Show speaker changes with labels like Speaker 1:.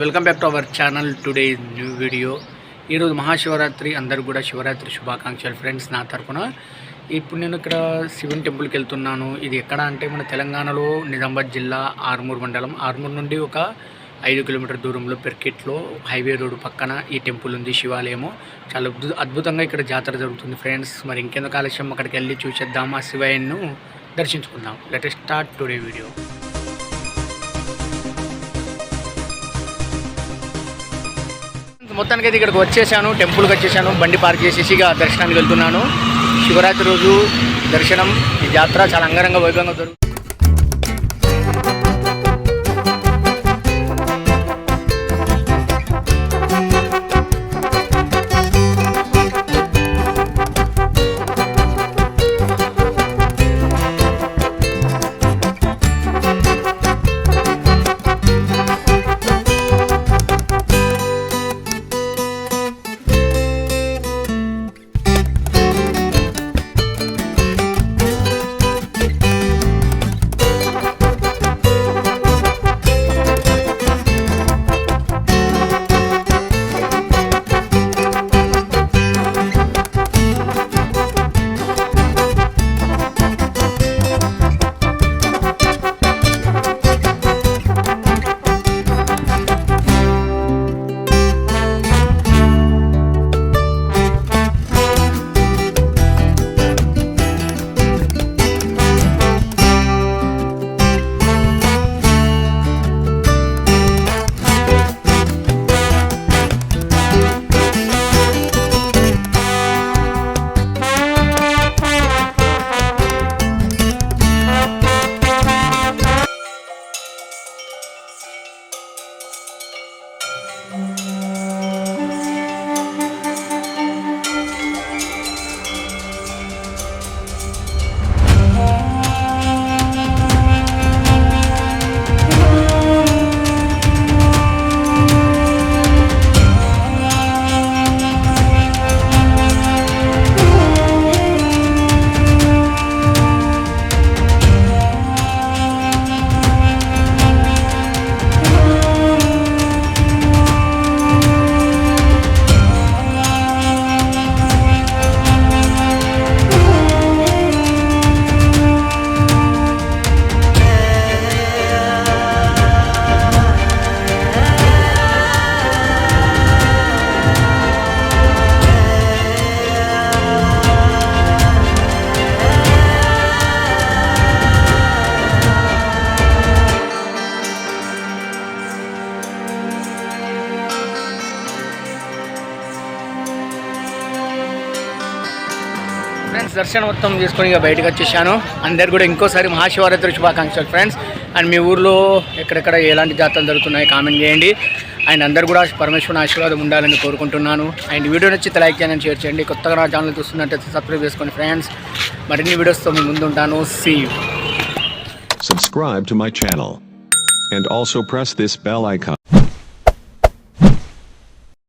Speaker 1: Welcome back to our channel. Today new video. ఈరోజు మహాశివరాత్రి, అందరు కూడా శివరాత్రి శుభాకాంక్షలు ఫ్రెండ్స్ నా తరఫున. ఇప్పుడు నేను ఇక్కడ శివుని టెంపుల్కి వెళ్తున్నాను. ఇది ఎక్కడ అంటే మన తెలంగాణలో నిజామాబాద్ జిల్లా ఆర్మూర్ మండలం. ఆర్మూర్ నుండి ఒక 5 కిలోమీటర్ దూరంలో పెర్కెట్లో హైవే రోడ్డు పక్కన ఈ టెంపుల్ ఉంది, శివాలయము. చాలా అద్భుతంగా ఇక్కడ జాతర జరుగుతుంది ఫ్రెండ్స్. మరి ఇంకెందుకు ఆలస్యం, అక్కడికి వెళ్ళి చూసేద్దాం, ఆ శివయ్యను దర్శించుకుందాం. Let us start today video. మొత్తానికి అయితే ఇక్కడికి వచ్చేసాను, టెంపుల్కి వచ్చేసాను. బండి పార్క్ చేసేసి ఇక దర్శనానికి వెళ్తున్నాను. శివరాత్రి రోజు దర్శనం, ఈ జాతర చాలా అంగరంగ వైభవంగా జరుగుతుంది. ఫ్రెండ్స్ దర్శనం మొత్తం చేసుకొని ఇక బయటకు వచ్చేసాను. అందరు కూడా ఇంకోసారి మహాశివరాత్రి శుభాకాంక్షలు ఫ్రెండ్స్. అండ్ మీ ఊర్లో ఎక్కడెక్కడ ఎలాంటి జాతరలు జరుగుతున్నాయి కామెంట్ చేయండి. అండ్ అందరు కూడా పరమేశ్వరుని ఆశీర్వాదం ఉండాలని కోరుకుంటున్నాను. అండ్ వీడియో నచ్చితే లైక్ చేయండి, షేర్ చేయండి. కొత్తగా నా ఛానల్ చూస్తున్నట్టయితే సబ్స్క్రైబ్ చేసుకోండి ఫ్రెండ్స్. మరిన్ని వీడియోస్తో మీ ముందు ఉంటాను. See you.
Speaker 2: Subscribe to my channel and also press this bell icon.